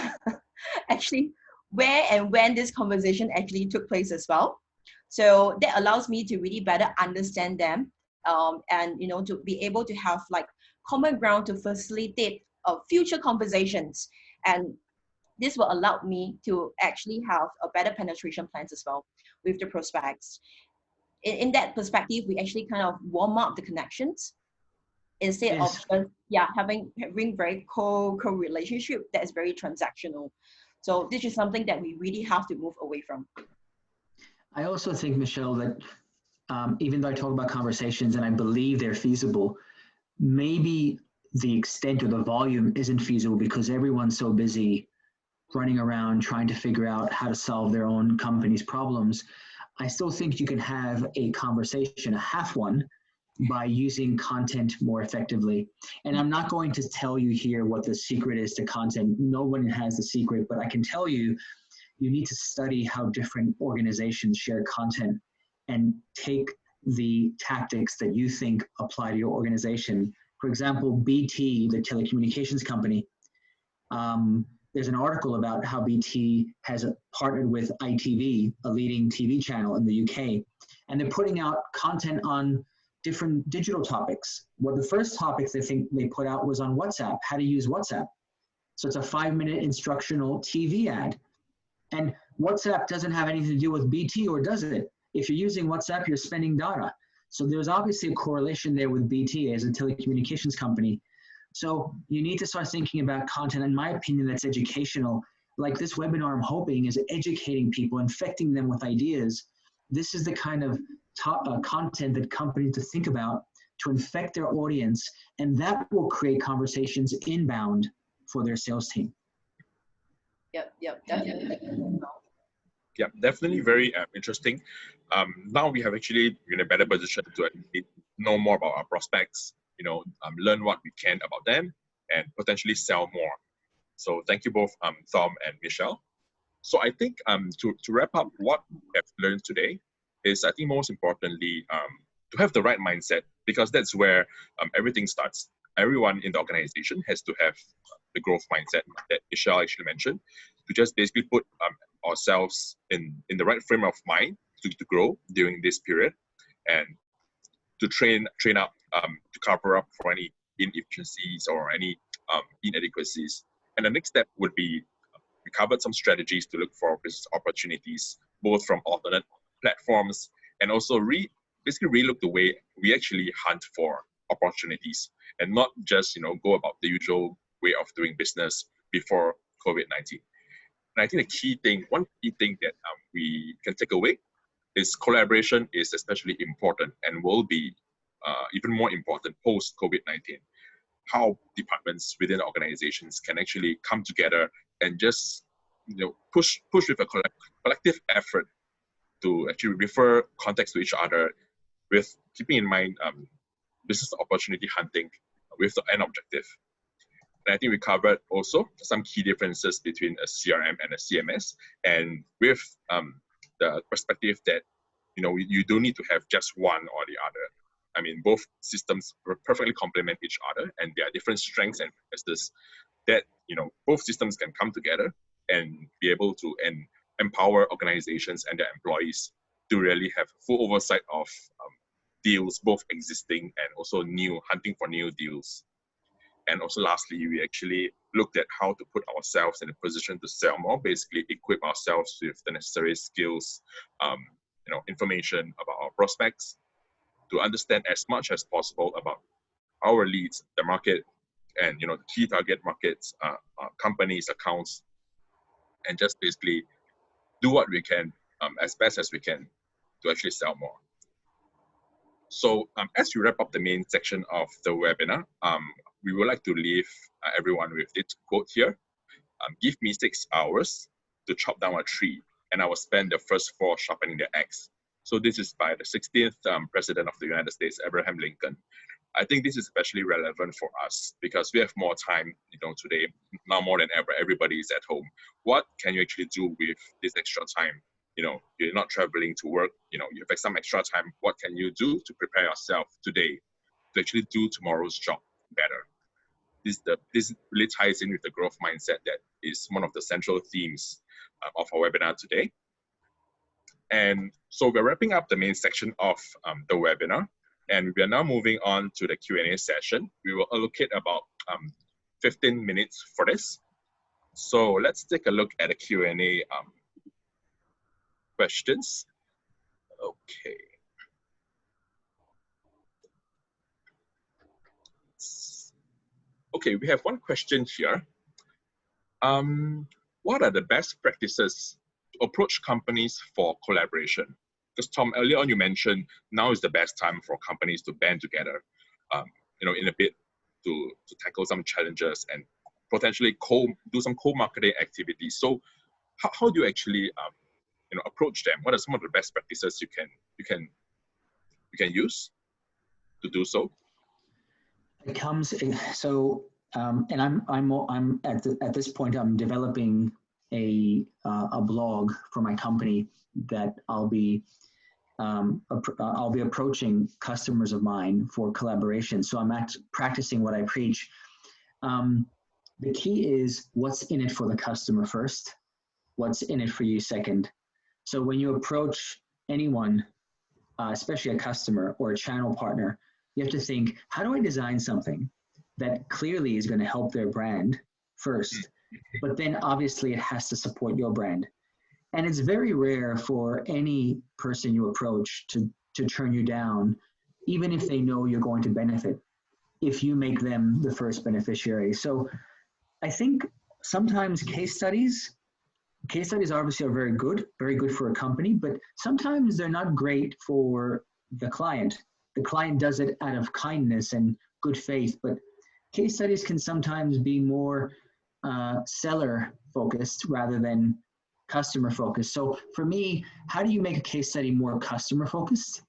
actually where and when this conversation actually took place as well. So that allows me to really better understand them, and to be able to have like common ground to facilitate future conversations. And this will allow me to actually have a better penetration plans as well with the prospects. In that perspective, we actually kind of warm up the connections instead of just having very co-relationship that is very transactional. So this is something that we really have to move away from. I also think, Michelle, that even though I talk about conversations and I believe they're feasible, maybe the extent or the volume isn't feasible because everyone's so busy running around trying to figure out how to solve their own company's problems. I still think you can have a conversation, a half one, by using content more effectively. And I'm not going to tell you here what the secret is to content. No one has the secret, but I can tell you, you need to study how different organizations share content and take the tactics that you think apply to your organization. For example, BT, the telecommunications company, there's an article about how BT has partnered with ITV, a leading TV channel in the UK, and they're putting out content on different digital topics. Well, the first topic they put out was on WhatsApp, how to use WhatsApp. So it's a 5-minute instructional TV ad. And WhatsApp doesn't have anything to do with BT, or does it? If you're using WhatsApp, you're spending data. So there's obviously a correlation there with BT as a telecommunications company. So you need to start thinking about content, in my opinion, that's educational. Like this webinar, I'm hoping, is educating people, infecting them with ideas. This is the kind of content that companies to think about to infect their audience, and that will create conversations inbound for their sales team. Yep, definitely. Yeah, definitely very interesting. Now we have actually in a better position to know more about our prospects, learn what we can about them, and potentially sell more. So thank you both, Tom and Michelle. So I think to wrap up what we have learned today is, I think most importantly, to have the right mindset, because that's where everything starts. Everyone in the organization has to have the growth mindset that Michelle actually mentioned, to just basically put ourselves in the right frame of mind to grow during this period, and to train up to cover up for any inefficiencies or any inadequacies. And the next step would be, we covered some strategies to look for business opportunities, both from alternate platforms, and also basically relook the way we actually hunt for opportunities, and not just go about the usual way of doing business before COVID-19. And I think one key thing that we can take away is collaboration is especially important and will be even more important post COVID-19. How departments within organizations can actually come together and just push with a collective effort to actually refer contacts to each other, with keeping in mind business opportunity hunting with the end objective. And I think we covered also some key differences between a CRM and a CMS, and with the perspective that you don't need to have just one or the other. I mean, both systems perfectly complement each other, and there are different strengths and weaknesses that both systems can come together and be able to empower organizations and their employees to really have full oversight of deals, both existing and also new, hunting for new deals. And also lastly, we actually looked at how to put ourselves in a position to sell more, basically equip ourselves with the necessary skills, information about our prospects, to understand as much as possible about our leads, the market, and the key target markets, companies, accounts, and just basically do what we can as best as we can to actually sell more. So as we wrap up the main section of the webinar, we would like to leave everyone with this quote here. Give me 6 hours to chop down a tree, and I will spend the first 4 sharpening the axe. So this is by the 16th President of the United States, Abraham Lincoln. I think this is especially relevant for us because we have more time, today, now more than ever. Everybody is at home. What can you actually do with this extra time? You're not traveling to work, you have some extra time. What can you do to prepare yourself today to actually do tomorrow's job better? This really ties in with the growth mindset that is one of the central themes of our webinar today. And so we're wrapping up the main section of the webinar, and we are now moving on to the Q&A session. We will allocate about 15 minutes for this. So let's take a look at the Q&A questions. Okay. Okay, we have one question here. What are the best practices to approach companies for collaboration? Because Tom, earlier on you mentioned now is the best time for companies to band together, in a bid to tackle some challenges and potentially do some co-marketing activities. So how do you actually approach them? What are some of the best practices you can use to do so? It comes so, and I'm at this point I'm developing a blog for my company that I'll be approaching customers of mine for collaboration. So I'm practicing what I preach. The key is what's in it for the customer first, what's in it for you second. So when you approach anyone, especially a customer or a channel partner, you have to think, how do I design something that clearly is going to help their brand first, but then obviously it has to support your brand. And it's very rare for any person you approach to turn you down, even if they know you're going to benefit, if you make them the first beneficiary. So I think sometimes case studies obviously are very good for a company, but sometimes they're not great for the client. The client does it out of kindness and good faith, but case studies can sometimes be more seller focused rather than customer focused. So for me, how do you make a case study more customer focused?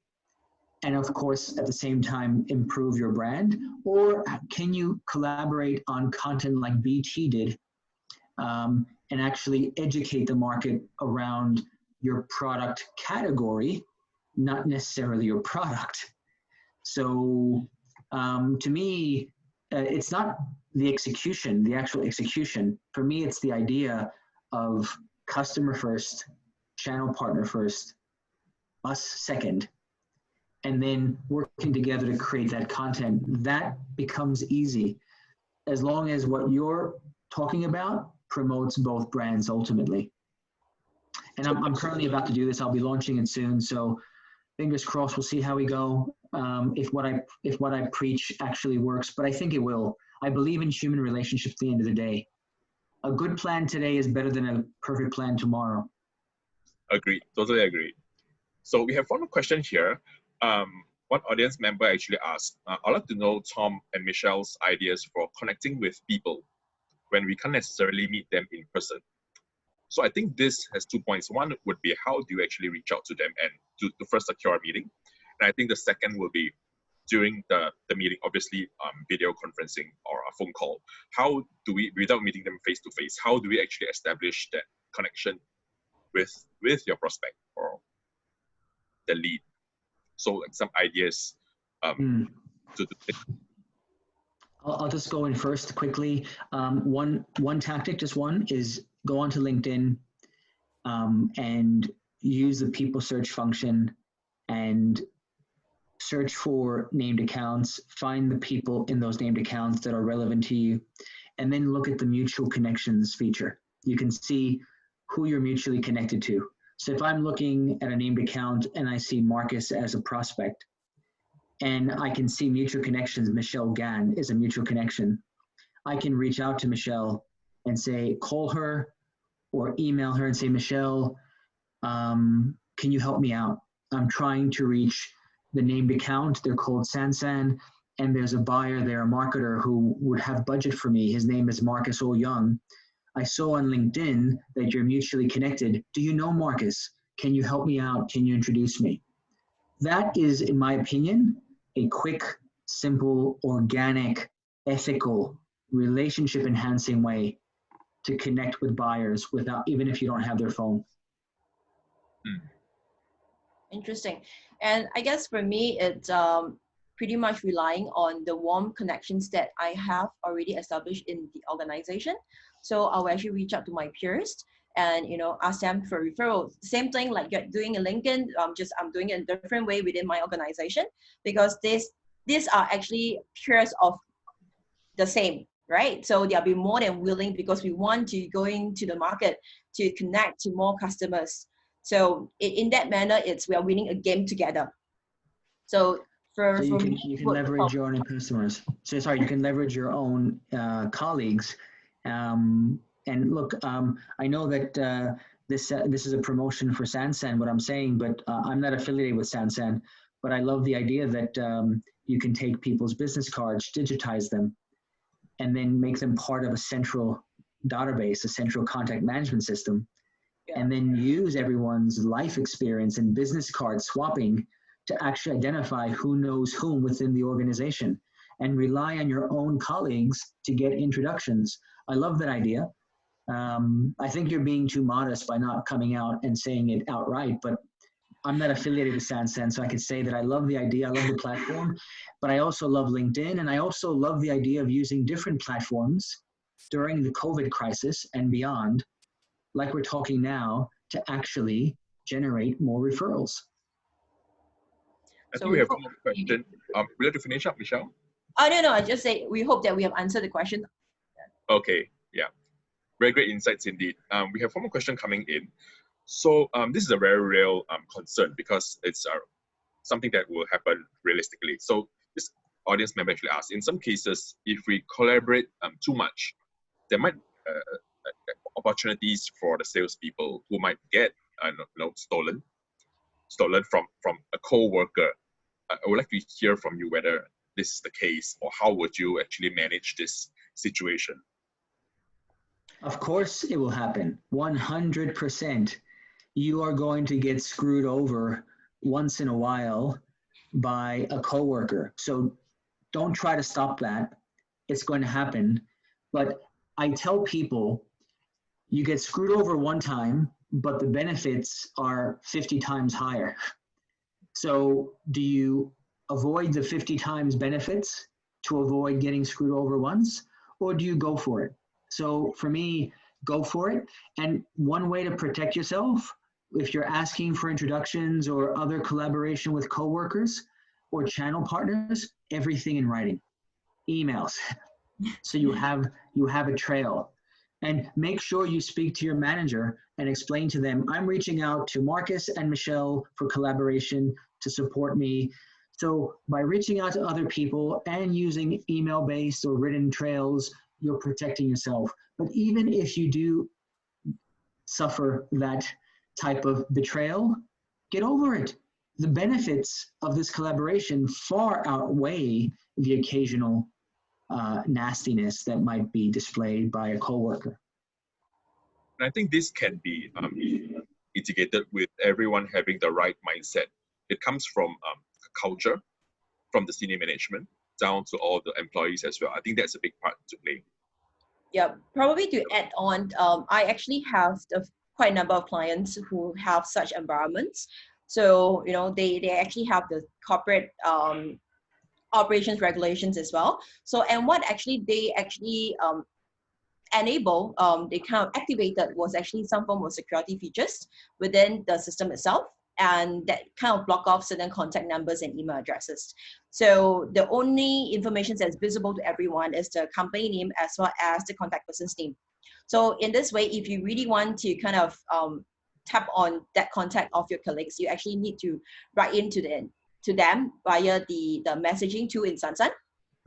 And of course, at the same time, improve your brand? Or can you collaborate on content like BT did and actually educate the market around your product category, not necessarily your product? So to me, it's not the execution, the actual execution. For me, it's the idea of customer first, channel partner first, us second, and then working together to create that content. That becomes easy as long as what you're talking about promotes both brands ultimately. And I'm currently about to do this. I'll be launching it soon. So fingers crossed, we'll see how we go. If what I preach actually works, but I think it will. I believe in human relationships at the end of the day. A good plan today is better than a perfect plan tomorrow. Agreed, totally agree. So we have one more question here. One audience member actually asked, I'd like to know Tom and Michelle's ideas for connecting with people when we can't necessarily meet them in person. So I think this has 2 points. One would be how do you actually reach out to them and to first secure a meeting? And I think the second will be during the meeting, obviously video conferencing or a phone call. How do we, without meeting them face to face, how do we actually establish that connection with your prospect or the lead? So like some ideas I'll just go in first quickly. One tactic, just one, is go onto LinkedIn and use the people search function and search for named accounts, find the people in those named accounts that are relevant to you, and then look at the mutual connections feature. You can see who you're mutually connected to. So if I'm looking at a named account and I see Marcus as a prospect, and I can see mutual connections, Michelle Gann is a mutual connection, I can reach out to Michelle and say, call her or email her and say, Michelle, can you help me out? I'm trying to reach the named account. They're called Sansan, and there's a buyer there, a marketer who would have budget for me. His name is Marcus O. Young. I saw on LinkedIn that you're mutually connected. Do you know Marcus? Can you help me out? Can you introduce me? That is, in my opinion, a quick, simple, organic, ethical, relationship-enhancing way to connect with buyers without, even if you don't have their phone. Interesting. And I guess for me, it's pretty much relying on the warm connections that I have already established in the organization. So I'll actually reach out to my peers and, you know, ask them for referrals. Same thing like you're doing in LinkedIn, I'm doing it in a different way within my organization, because these are actually peers of the same, right? So they'll be more than willing, because we want to go into the market to connect to more customers. So in that manner, we are winning a game together. So you can leverage your own customers. So sorry, you can leverage your own colleagues. And look, I know that this is a promotion for Sansan, what I'm saying, but I'm not affiliated with Sansan. But I love the idea that you can take people's business cards, digitize them, and then make them part of a central database, a central contact management system, and then use everyone's life experience and business card swapping to actually identify who knows whom within the organization, and rely on your own colleagues to get introductions. I love that idea. I think you're being too modest by not coming out and saying it outright, but I'm not affiliated with Sansan, so I could say that I love the idea, I love the platform, but I also love LinkedIn, and I also love the idea of using different platforms during the COVID crisis and beyond, like we're talking now, to actually generate more referrals. I think we have one more question. Would you like to finish up, Michelle? Oh, no, I just say we hope that we have answered the question. Okay, yeah. Very great insights indeed. We have one more question coming in. So this is a very real concern, because it's something that will happen realistically. So this audience member actually asked, in some cases, if we collaborate too much, there might opportunities for the salespeople who might get stolen from a co-worker. I would like to hear from you whether this is the case, or how would you actually manage this situation? Of course it will happen. 100%. You are going to get screwed over once in a while by a coworker. So don't try to stop that. It's going to happen. But I tell people, you get screwed over one time, but the benefits are 50 times higher. So do you avoid the 50 times benefits to avoid getting screwed over once, or do you go for it? So for me, go for it. And one way to protect yourself, if you're asking for introductions or other collaboration with coworkers or channel partners, everything in writing, emails. So you have a trail. And make sure you speak to your manager and explain to them, I'm reaching out to Marcus and Michelle for collaboration to support me. So by reaching out to other people and using email-based or written trails, you're protecting yourself. But even if you do suffer that type of betrayal, get over it. The benefits of this collaboration far outweigh the occasional nastiness that might be displayed by a coworker. And I think this can be mitigated with everyone having the right mindset. It comes from culture, from the senior management down to all the employees as well. I think that's a big part to play. Yeah, probably to add on, I actually have quite a number of clients who have such environments. So, you know, they actually have the corporate operations regulations as well. So, and what actually they kind of activated was actually some form of security features within the system itself. and that kind of block off certain contact numbers and email addresses. So the only information that's visible to everyone is the company name as well as the contact person's name. So in this way, if you really want to kind of tap on that contact of your colleagues, you actually need to write into them via the messaging tool in Sansan.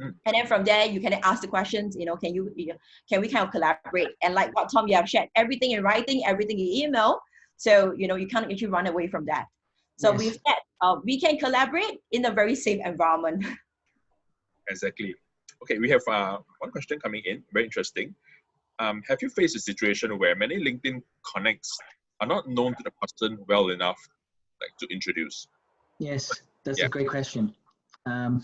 And then from there, you can ask the questions, can we kind of collaborate? And like what Tom, you have shared, everything in writing, everything in email. So, you can't actually run away from that. So Yes. with that, we can collaborate in a very safe environment. Exactly. Okay, we have one question coming in, very interesting. Have you faced a situation where many LinkedIn connects are not known to the person well enough, like to introduce? Yes, that's a great question.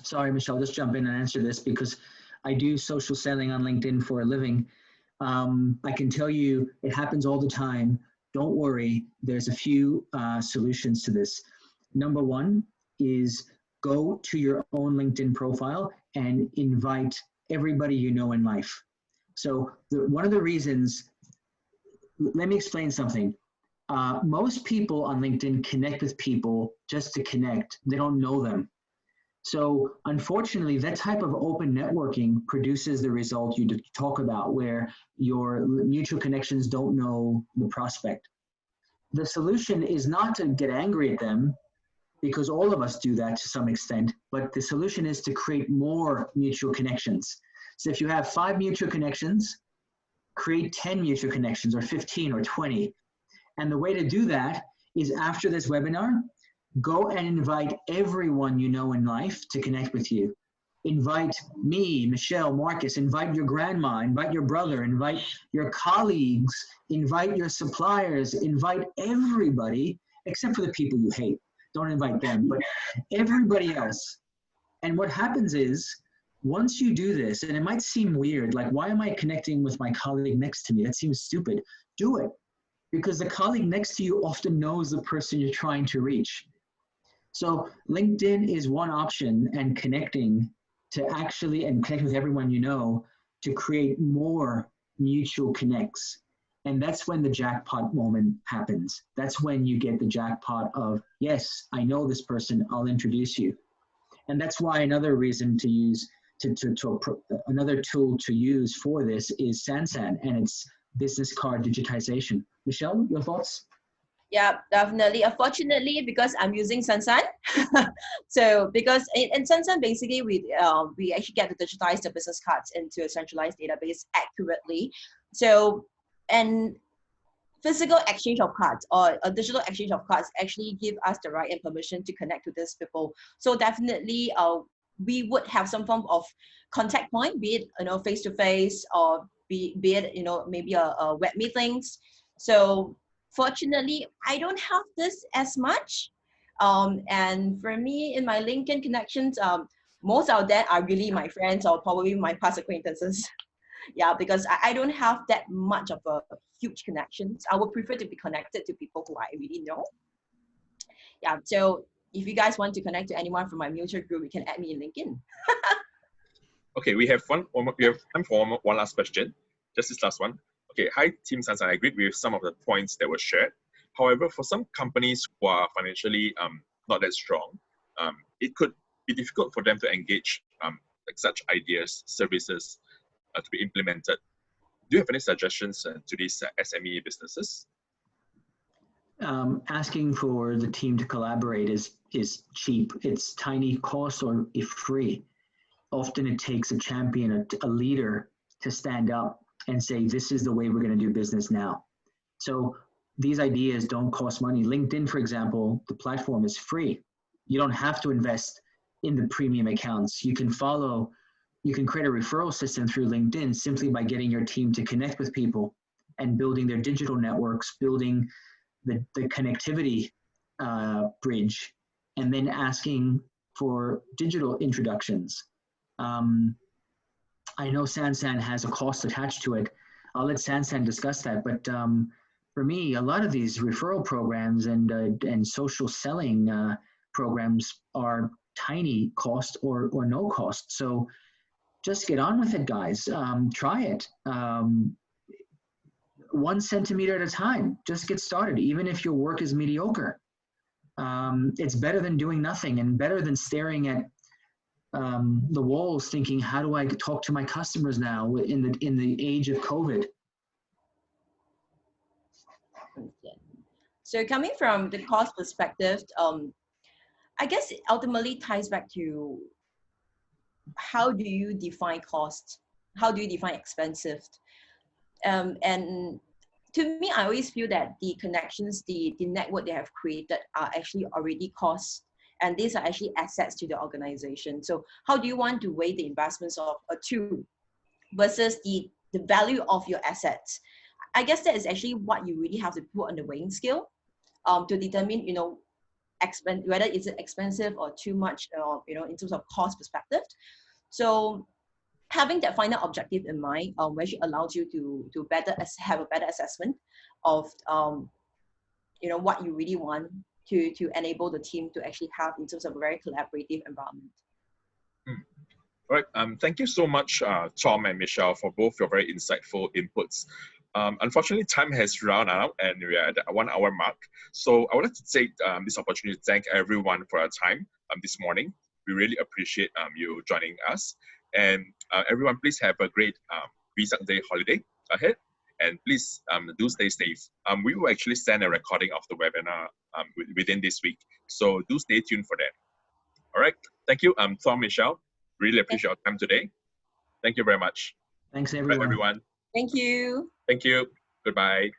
Sorry, Michelle, just jump in and answer this because I do social selling on LinkedIn for a living. I can tell you it happens all the time. Don't worry, there's a few solutions to this. Number one is go to your own LinkedIn profile and invite everybody you know in life. So one of the reasons, let me explain something. Most people on LinkedIn connect with people just to connect. They don't know them. So unfortunately, that type of open networking produces the result you talk about where your mutual connections don't know the prospect. The solution is not to get angry at them because all of us do that to some extent, but the solution is to create more mutual connections. So if you have 5 mutual connections, create 10 mutual connections or 15 or 20. And the way to do that is after this webinar, go and invite everyone you know in life to connect with you. Invite me, Michelle, Marcus, invite your grandma, invite your brother, invite your colleagues, invite your suppliers, invite everybody, except for the people you hate. Don't invite them, but everybody else. And what happens is, once you do this, and it might seem weird, like why am I connecting with my colleague next to me? That seems stupid. Do it, because the colleague next to you often knows the person you're trying to reach. So LinkedIn is one option, and connecting with everyone you know to create more mutual connects. And that's when the jackpot moment happens. That's when you get the jackpot of, yes, I know this person, I'll introduce you. And that's why another reason to use, another tool to use for this is Sansan and its business card digitization. Michelle, your thoughts? Yeah, definitely. Unfortunately, because I'm using Sansan, so because in Sansan, basically we actually get to digitize the business cards into a centralized database accurately. So, and physical exchange of cards or a digital exchange of cards actually give us the right and permission to connect to these people. So definitely, we would have some form of contact point, be it face to face or be it maybe a web meetings. So fortunately, I don't have this as much. And for me, in my LinkedIn connections, most of them are really my friends or probably my past acquaintances. Yeah, because I don't have that much of a huge connections. I would prefer to be connected to people who I really know. Yeah, so if you guys want to connect to anyone from my mutual group, you can add me in LinkedIn. Okay, we have time for one last question. Just this last one. Okay, hi Team Sansan. I agree with some of the points that were shared. However, for some companies who are financially not that strong, it could be difficult for them to engage like such ideas, services to be implemented. Do you have any suggestions to these SME businesses? Asking for the team to collaborate is cheap. It's tiny cost or if free. Often it takes a champion, a leader to stand up and say, this is the way we're going to do business now. So these ideas don't cost money. LinkedIn, for example, the platform is free. You don't have to invest in the premium accounts. You can create a referral system through LinkedIn simply by getting your team to connect with people and building their digital networks, building the connectivity bridge, and then asking for digital introductions. I know Sansan has a cost attached to it. I'll let Sansan discuss that. But for me, a lot of these referral programs and social selling programs are tiny cost or no cost. So just get on with it, guys. Try it. 1 centimeter at a time. Just get started, even if your work is mediocre. It's better than doing nothing, and better than staring at the walls thinking, how do I talk to my customers now in the age of COVID? So coming from the cost perspective, I guess it ultimately ties back to how do you define cost? How do you define expensive? And to me, I always feel that the connections, the network they have created are actually already costs, and these are actually assets to the organization. So how do you want to weigh the investments of a tool versus the value of your assets? I guess that is actually what you really have to put on the weighing scale to determine, whether it's expensive or too much, in terms of cost perspective. So having that final objective in mind, which allows you to have a better assessment of, what you really want to enable the team to actually have in terms of a very collaborative environment. All right. Thank you so much, Tom and Michelle, for both your very insightful inputs. Unfortunately, time has run out and we are at the 1 hour mark. So I would like to take this opportunity to thank everyone for your time this morning. We really appreciate you joining us. And everyone, please have a great Vesak Day holiday ahead. And please do stay safe. We will actually send a recording of the webinar within this week. So do stay tuned for that. All right. Thank you, Tom, Michelle. Really appreciate your time today. Thank you very much. Thanks, everyone. Bye, everyone. Thank you. Thank you. Goodbye.